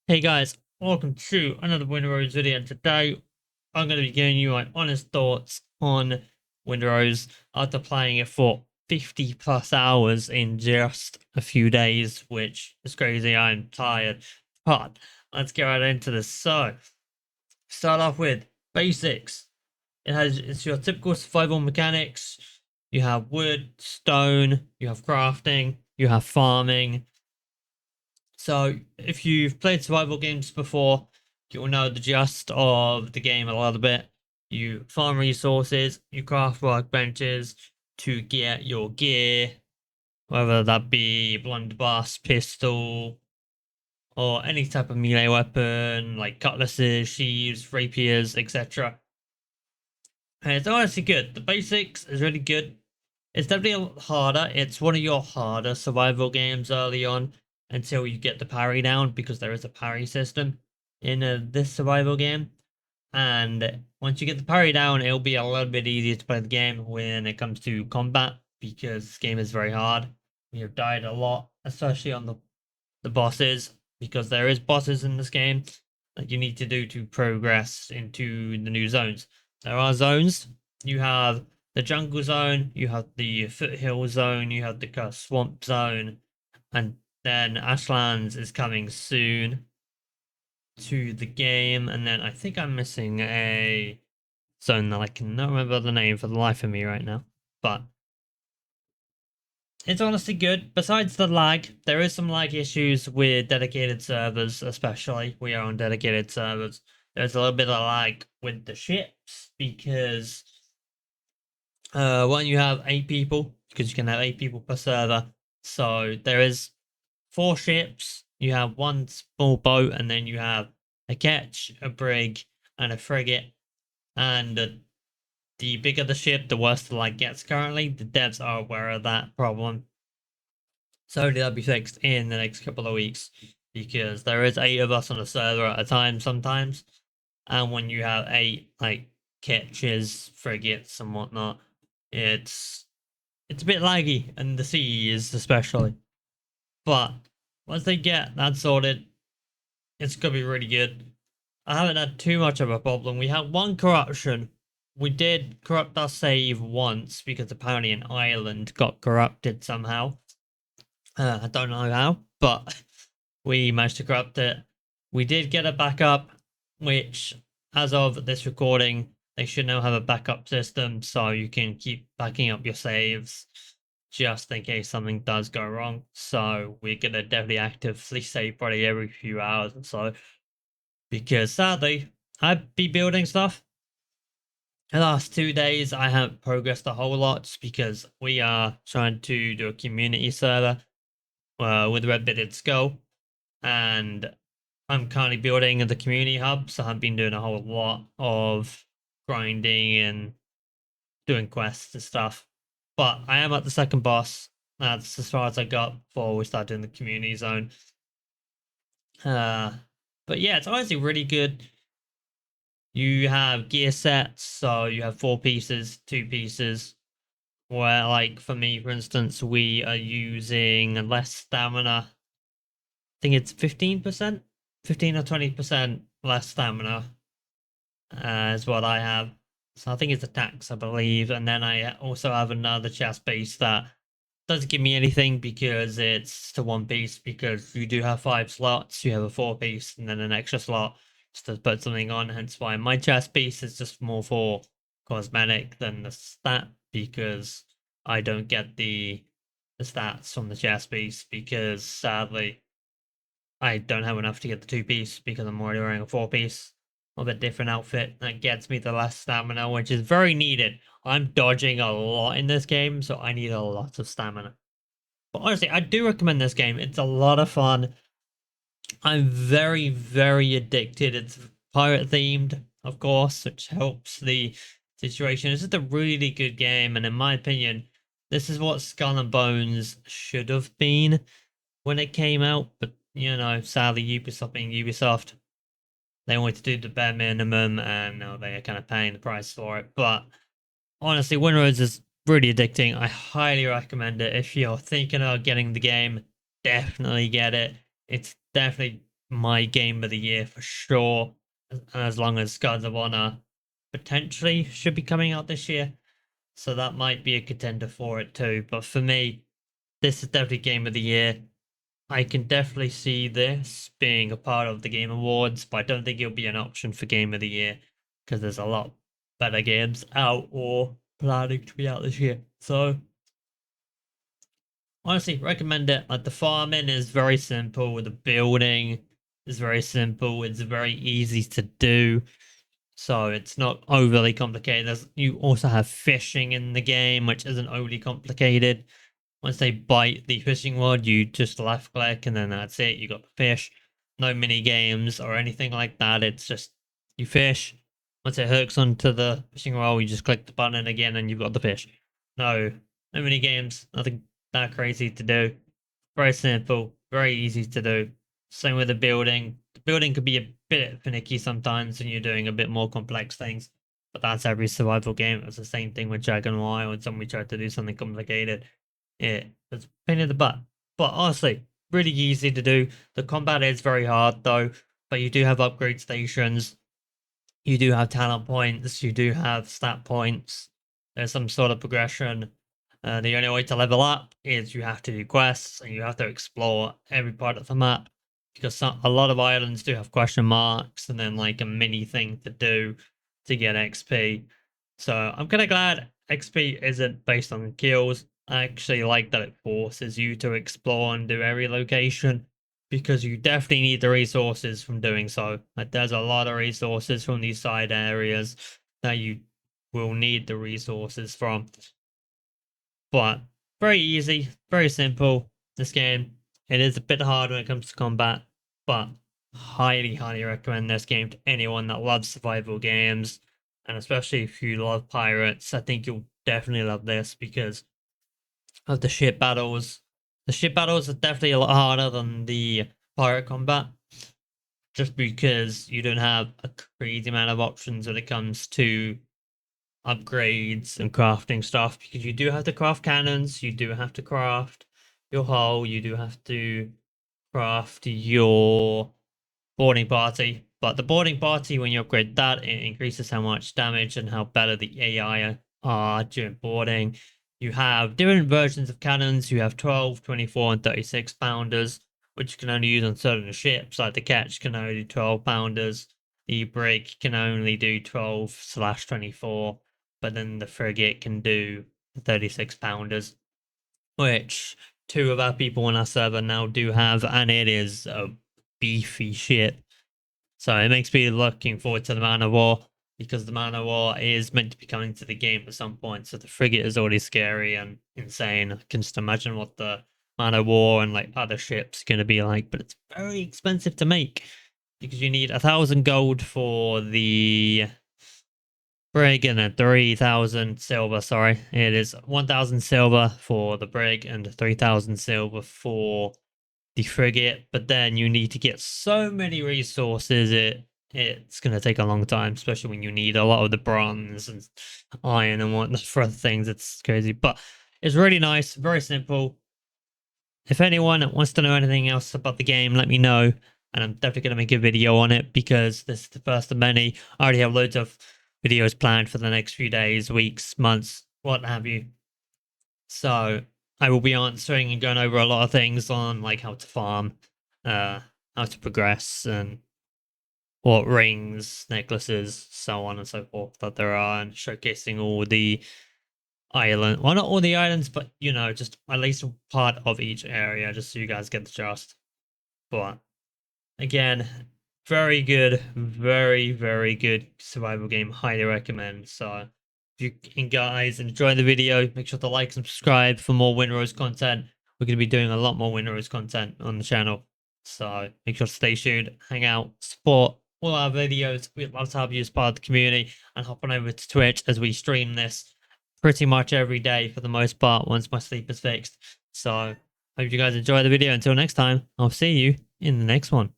Hey guys, welcome to another Windrose video. Today, I'm going to be giving you my honest thoughts on Windrose after playing it for 50 plus hours in just a few days, which is crazy. I'm tired, but let's get right into this. So, start off with basics. It's your typical survival mechanics. You have wood, stone, you have crafting, you have farming. So, if you've played survival games before, you'll know the gist of the game a little bit. You farm resources, you craft workbenches to get your gear, whether that be blunderbuss, pistol, or any type of melee weapon like cutlasses, sheaves, rapiers, etc. And it's honestly good. The basics is really good. It's definitely a lot harder. It's one of your harder survival games early on until you get the parry down because there is a parry system in this survival game. And once you get the parry down, it'll be a little bit easier to play the game when it comes to combat because this game is very hard. You've died a lot, especially on the bosses, because there is bosses in this game that you need to do to progress into the new zones. There are zones. You have the jungle zone, you have the foothill zone, you have the swamp zone, and then Ashlands is coming soon to the game. And then I think I'm missing a zone that I cannot remember the name for the life of me right now. But it's honestly good. Besides the lag, there is some lag issues with dedicated servers, especially. We are on dedicated servers. There's a little bit of lag with the ships because when you have 8 people, because you can have 8 people per server, so there is 4 ships. You have one small boat, and then you have a ketch, a brig, and a frigate. And the bigger the ship, the worse the lag gets currently. The devs are aware of that problem. So hopefully that'll be fixed in the next couple of weeks because there is 8 of us on a server at a time sometimes. And when you have 8 like catches, frigates and whatnot, it's a bit laggy, and the sea is especially. But once they get that sorted, it's gonna be really good. I haven't had too much of a problem. We had one corruption. We did corrupt our save once because apparently an island got corrupted somehow. I don't know how, but we managed to corrupt it. We did get a backup, which, as of this recording, they should now have a backup system so you can keep backing up your saves just in case something does go wrong. So we're gonna definitely actively save probably every few hours or so. Because sadly, I'd be building stuff. The last 2 days I haven't progressed a whole lot because we are trying to do a community server with Red Bitted Skull, and I'm currently building the community hub, so I've been doing a whole lot of grinding and doing quests and stuff. But I am at the second boss. That's as far as I got before we started doing the community zone. Uh, but yeah, it's honestly really good. You have gear sets, so you have 4 pieces, 2 pieces. Where, like, for me, for instance, we are using less stamina. I think it's 15%, 15 or 20% less stamina is what I have. So I think it's attacks, I believe. And then I also have another chest piece that doesn't give me anything because it's to 1 piece, because you do have 5 slots. You have a 4 piece and then an extra slot just to put something on. Hence why my chest piece is just more for cosmetic than the stat, because I don't get the stats from the chest piece because sadly I don't have enough to get the 2 piece because I'm already wearing a 4 piece of a different outfit that gets me the less stamina, which is very needed. I'm dodging a lot in this game, so I need a lot of stamina. But honestly, I do recommend this game. It's a lot of fun. I'm very, very addicted. It's pirate themed, of course, which helps the situation. It's just a really good game, and in my opinion, this is what Skull and Bones should have been when it came out. But you know, sadly, Ubisoft being Ubisoft, they wanted to do the bare minimum, and now they are kind of paying the price for it. But honestly, Windrose is really addicting. I highly recommend it. If you're thinking about getting the game, definitely get it. It's definitely my game of the year for sure. And as long as Guards of Honor potentially should be coming out this year. So that might be a contender for it too. But for me, this is definitely game of the year. I can definitely see this being a part of the Game Awards, but I don't think it'll be an option for Game of the Year because there's a lot better games out or planning to be out this year. So honestly, recommend it. Like the farming is very simple, the building is very simple, it's very easy to do. So it's not overly complicated. You also have fishing in the game, which isn't overly complicated. Once they bite the fishing rod, you just left click and then that's it. You got the fish. No mini games or anything like that. It's just you fish. Once it hooks onto the fishing rod, you just click the button again and you've got the fish. No mini games. Nothing that crazy to do. Very simple. Very easy to do. Same with the building. The building could be a bit finicky sometimes when you're doing a bit more complex things. But that's every survival game. It's the same thing with Dragon Wild when somebody tried to do something complicated. It's a pain in the butt. But honestly, really easy to do. The combat is very hard though, but you do have upgrade stations. You do have talent points. You do have stat points. There's some sort of progression. The only way to level up is you have to do quests and you have to explore every part of the map because a lot of islands do have question marks and then like a mini thing to do to get XP. So I'm kind of glad XP isn't based on kills. I actually like that it forces you to explore and do every location because you definitely need the resources from doing so. Like there's a lot of resources from these side areas that you will need the resources from. But very easy, very simple. This game. It is a bit hard when it comes to combat, but highly recommend this game to anyone that loves survival games. And especially if you love pirates, I think you'll definitely love this because of the ship battles. The ship battles are definitely a lot harder than the pirate combat, just because you don't have a crazy amount of options when it comes to upgrades and crafting stuff. Because you do have to craft cannons, you do have to craft your hull, you do have to craft your boarding party. But the boarding party, when you upgrade that, it increases how much damage and how better the AI are during boarding. You have different versions of cannons. You have 12, 24, and 36 pounders, which you can only use on certain ships. Like the Ketch can only do 12 pounders. The Brig can only do 12/24, but then the frigate can do 36 pounders, which two of our people on our server now do have, and it is a beefy ship. So it makes me looking forward to the Man of War because the Man of War is meant to be coming to the game at some point. So the frigate is already scary and insane. I can just imagine what the Man of War and like other ships going to be like, but it's very expensive to make because you need 1,000 gold for the brig and then 3,000 silver. Sorry, it is 1,000 silver for the brig and 3,000 silver for the frigate, but then you need to get so many resources. It's going to take a long time, especially when you need a lot of the bronze and iron and whatnot for other things. It's crazy, but it's really nice, very simple. If anyone wants to know anything else about the game, let me know, and I'm definitely going to make a video on it because this is the first of many. I already have loads of videos planned for the next few days, weeks, months, what have you. So I will be answering and going over a lot of things on like how to farm, how to progress, and what rings, necklaces, so on and so forth that there are, and showcasing all the island. Well, not all the islands, but you know, just at least part of each area, just so you guys get the gist. But again, very good, very good survival game. Highly recommend. So if you guys enjoy the video, make sure to like and subscribe for more Windrose content. We're going to be doing a lot more Windrose content on the channel. So make sure to stay tuned, hang out, support all our videos. We'd love to have you as part of the community and hop on over to Twitch as we stream this pretty much every day for the most part once my sleep is fixed. So hope you guys enjoy the video. Until next time, I'll see you in the next one.